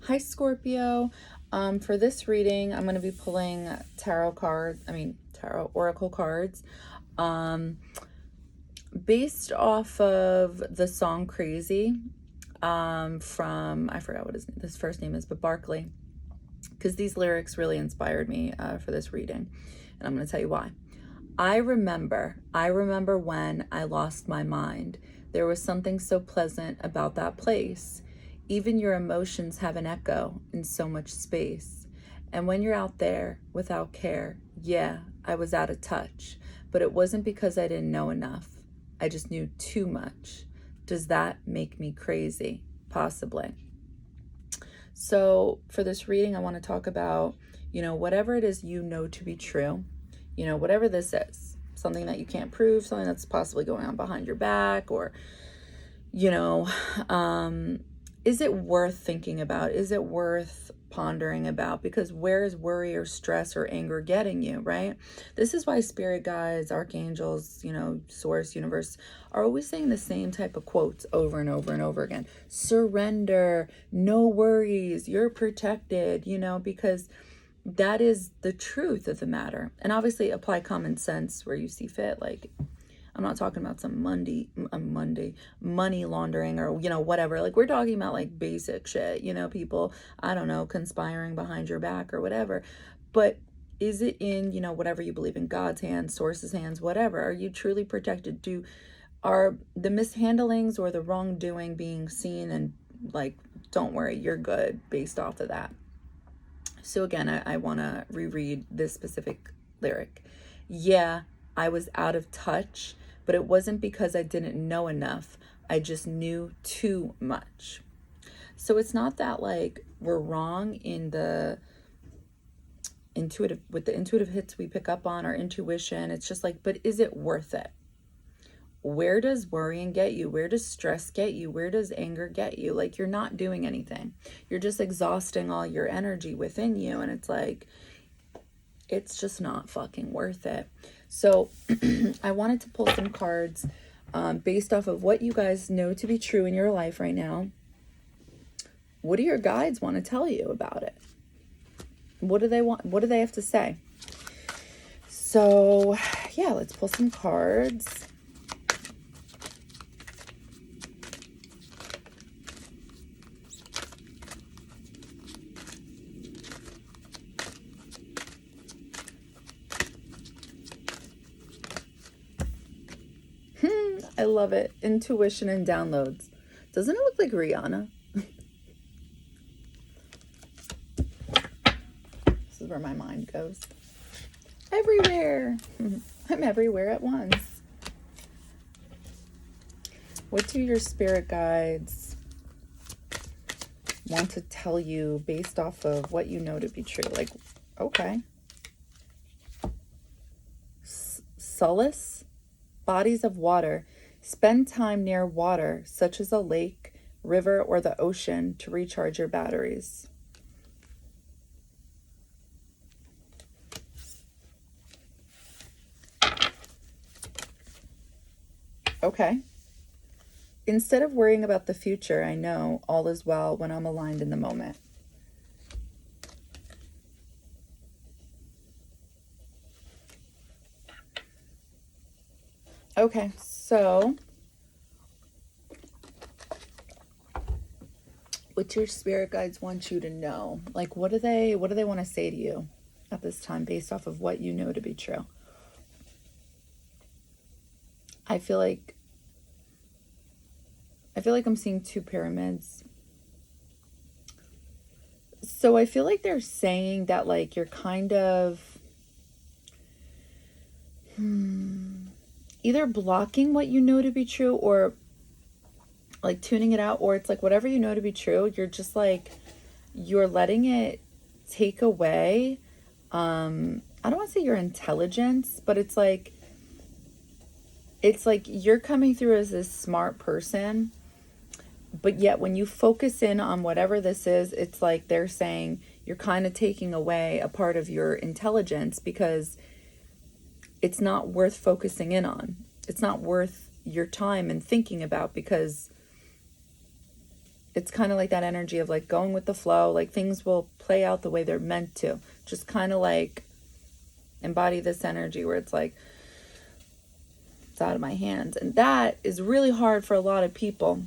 Hi, Scorpio. For this reading, I'm going to be pulling tarot oracle cards. Based off of the song Crazy, from, I forgot what his first name is, but Barkley, because these lyrics really inspired me for this reading, and I'm going to tell you why. I remember when I lost my mind. There was something so pleasant about that place. Even your emotions have an echo in so much space. And when you're out there without care, yeah, I was out of touch. But it wasn't because I didn't know enough. I just knew too much. Does that make me crazy? Possibly. So for this reading, I want to talk about, whatever it is you know to be true, whatever this is, something that you can't prove, something that's possibly going on behind your back, or, is it worth thinking about? Is it worth pondering about? Because where is worry or stress or anger getting you, right? This is why spirit guides, archangels, source, universe are always saying the same type of quotes over and over and over again. Surrender, no worries, you're protected, because that is the truth of the matter. And obviously apply common sense where you see fit. Like, I'm not talking about some money laundering or, whatever. Like, we're talking about like basic shit, people, I don't know, conspiring behind your back or whatever. But is it in, whatever you believe in, God's hands, source's hands, whatever? Are you truly protected? Are the mishandlings or the wrongdoing being seen and like, don't worry, you're good based off of that? So again, I want to reread this specific lyric. Yeah, I was out of touch, but it wasn't because I didn't know enough. I just knew too much. So it's not that like we're wrong in the intuitive hits we pick up on, our intuition. It's just like, but is it worth it? Where does worrying get you? Where does stress get you? Where does anger get you? Like, you're not doing anything. You're just exhausting all your energy within you. And it's like, it's just not fucking worth it. So I wanted to pull some cards based off of what you guys know to be true in your life right now. What do your guides want to tell you about it? What do they want? What do they have to say? So yeah, let's pull some cards. I love it. Intuition and downloads. Doesn't it look like Rihanna? This is where my mind goes. Everywhere. I'm everywhere at once. What do your spirit guides want to tell you based off of what you know to be true? Like, okay. Solace, bodies of water. Spend time near water, such as a lake, river, or the ocean, to recharge your batteries. Okay. Instead of worrying about the future, I know all is well when I'm aligned in the moment. Okay, so what your spirit guides want you to know? Like, what do they want to say to you at this time based off of what you know to be true? I feel like I'm seeing two pyramids. So I feel like they're saying that like you're kind of either blocking what you know to be true or like tuning it out, or it's like whatever you know to be true, you're just like, you're letting it take away. I don't want to say your intelligence, but it's like you're coming through as this smart person, but yet when you focus in on whatever this is, it's like they're saying you're kind of taking away a part of your intelligence because it's not worth focusing in on. It's not worth your time and thinking about because it's kind of like that energy of like going with the flow, like things will play out the way they're meant to. Just kind of like embody this energy where it's like, it's out of my hands. And that is really hard for a lot of people.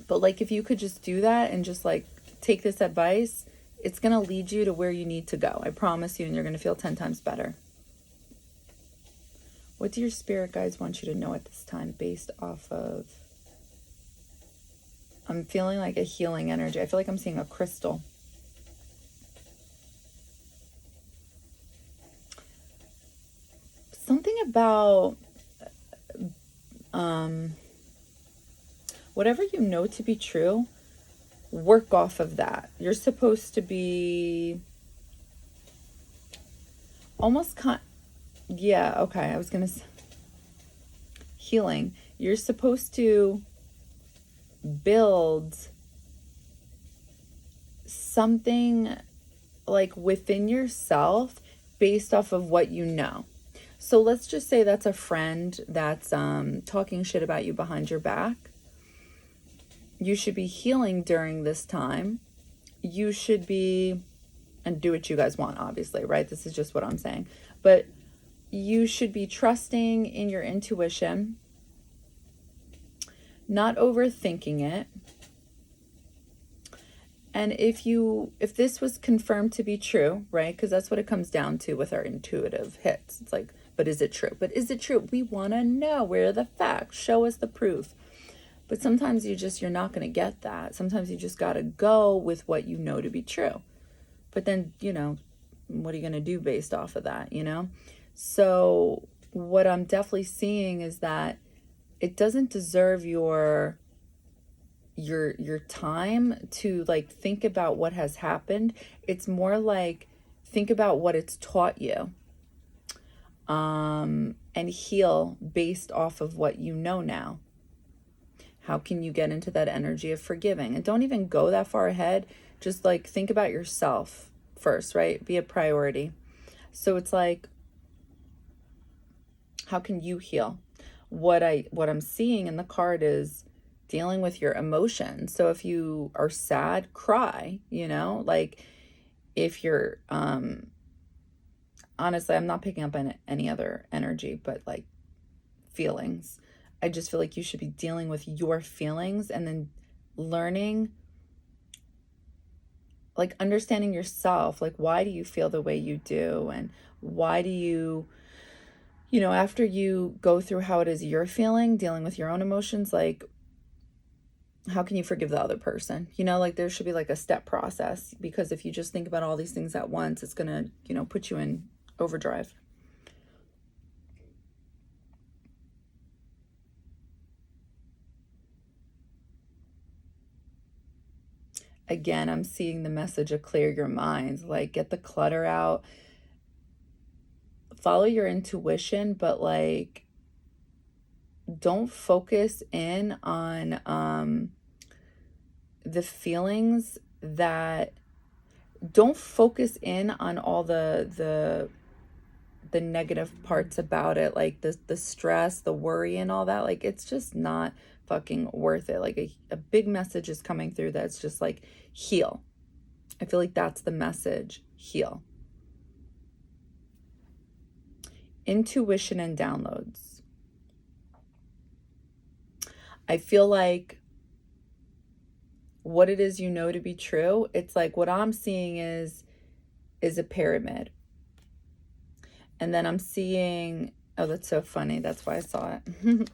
But like, if you could just do that and just like take this advice, it's going to lead you to where you need to go. I promise you, and you're going to feel 10 times better. What do your spirit guides want you to know at this time based off of? I'm feeling like a healing energy. I feel like I'm seeing a crystal. Something about whatever you know to be true, work off of that. You're supposed to be almost yeah, okay, I was gonna say healing. You're supposed to build something like within yourself based off of what you know. So let's just say that's a friend that's talking shit about you behind your back. You should be healing during this time. You should be, and do what you guys want, obviously, right? This is just what I'm saying. But you should be trusting in your intuition, not overthinking it. And if this was confirmed to be true, right? Because that's what it comes down to with our intuitive hits. It's like, but is it true? But is it true? We want to know. Where are the facts? Show us the proof. But sometimes you're not going to get that. Sometimes you just got to go with what you know to be true. But then, what are you going to do based off of that, So what I'm definitely seeing is that it doesn't deserve your time to like think about what has happened. It's more like think about what it's taught you. And heal based off of what you know now. How can you get into that energy of forgiving? And don't even go that far ahead. Just like think about yourself first, right? Be a priority. So it's like, how can you heal? What I'm seeing in the card is dealing with your emotions. So if you are sad, cry, like if you're, honestly, I'm not picking up on any other energy, but like feelings. I just feel like you should be dealing with your feelings and then learning, like understanding yourself. Like, why do you feel the way you do? And why do you, after you go through how it is you're feeling, dealing with your own emotions, like, how can you forgive the other person? Like there should be like a step process, because if you just think about all these things at once, it's going to, put you in overdrive. Again, I'm seeing the message of clear your mind, like get the clutter out, follow your intuition, but like don't focus in on the feelings don't focus in on all the negative parts about it, like the stress, the worry and all that. Like it's just not fucking worth it. Like a big message is coming through that's just like heal. I feel like that's the message. Heal. Intuition and downloads. I feel like what it is to be true, it's like what I'm seeing is a pyramid. And then I'm seeing, oh, that's so funny. That's why I saw it.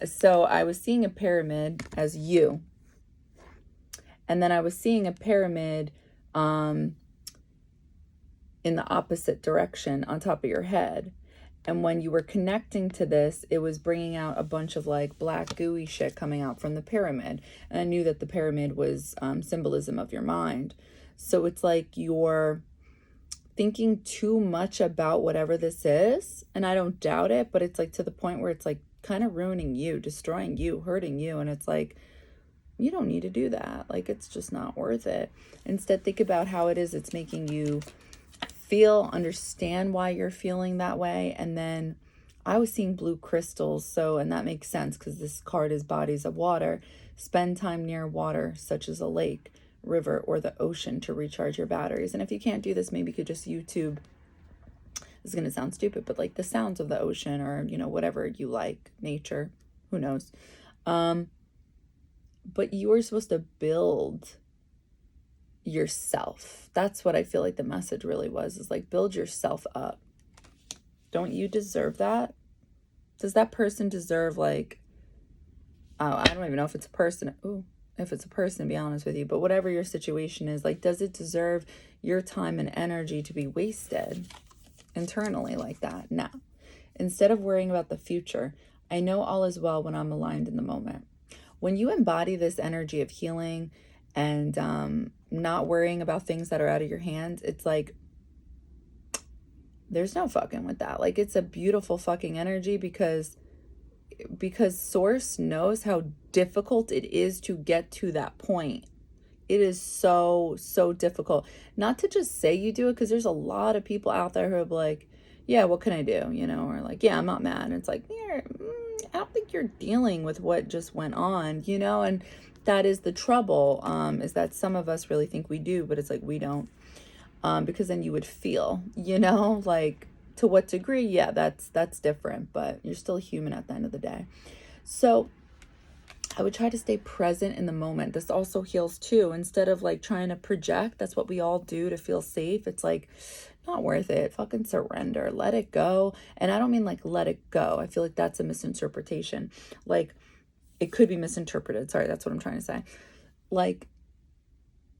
So I was seeing a pyramid as you. And then I was seeing a pyramid in the opposite direction on top of your head. And when you were connecting to this, it was bringing out a bunch of like black gooey shit coming out from the pyramid. And I knew that the pyramid was symbolism of your mind. So it's like you're thinking too much about whatever this is. And I don't doubt it, but it's like to the point where it's like kind of ruining you, destroying you, hurting you. And it's like, you don't need to do that. Like, it's just not worth it. Instead, think about how it is it's making you feel, understand why you're feeling that way, and then I was seeing blue crystals, so, and that makes sense because this card is bodies of water. Spend time near water, such as a lake, river, or the ocean to recharge your batteries. And if you can't do this, maybe you could just YouTube, this is going to sound stupid, but like the sounds of the ocean, or, you know, whatever you like, nature, who knows. But you are supposed to build yourself. That's what I feel like the message really was, is like, build yourself up. Don't you deserve that? Does that person deserve, like, oh, I don't even know if it's a person. Ooh, if it's a person, to be honest with you. But whatever your situation is, like, does it deserve your time and energy to be wasted internally like that? No. Instead of worrying about the future, I know all is well when I'm aligned in the moment. When you embody this energy of healing and not worrying about things that are out of your hands, it's like, there's no fucking with that. Like, it's a beautiful fucking energy because source knows how difficult it is to get to that point. It is so difficult. Not to just say you do it, because there's a lot of people out there who are like, yeah, what can I do, you know, or like, yeah, I'm not mad. And it's like, yeah, I don't think you're dealing with what just went on, you know. And that is the trouble, is that some of us really think we do, but it's like, we don't. Because then you would feel, you know, like, to what degree, yeah, that's different, but you're still human at the end of the day. So I would try to stay present in the moment. This also heals too. Instead of like trying to project, that's what we all do to feel safe. It's like, not worth it. Fucking surrender. Let it go. And I don't mean like let it go. I feel like that's a misinterpretation. Like, it could be misinterpreted. Sorry, that's what I'm trying to say. Like,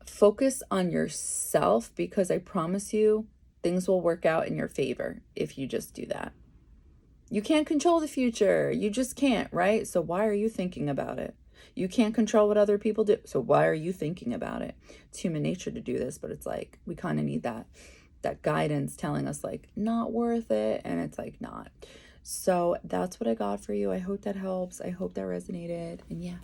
focus on yourself, because I promise you things will work out in your favor if you just do that. You can't control the future. You just can't, right? So why are you thinking about it? You can't control what other people do. So why are you thinking about it? It's human nature to do this, but it's like, we kind of need that guidance telling us like, not worth it. And it's like, not. So that's what I got for you. I hope that helps. I hope that resonated. And yeah,